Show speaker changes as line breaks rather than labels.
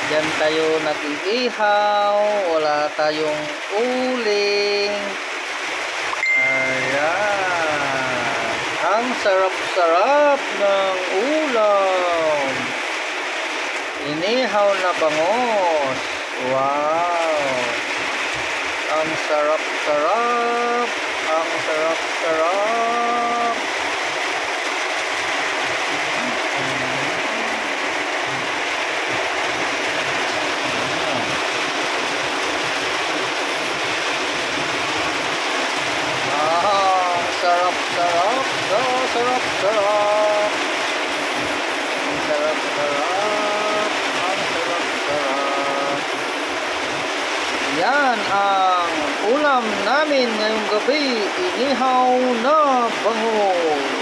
Diyan tayo nag-iihaw, wala tayong uling. Ayan. Ang sarap-sarap ng ulam. Inihaw na bangos. Wow. Ang sarap-sarap. Ang sarap-sarap. Sarap-sarap, sarap-sarap. Ang sarap-sarap, ang sarap-sarap. Yan ang ulam namin ngayong gabi, inihaw na bangus.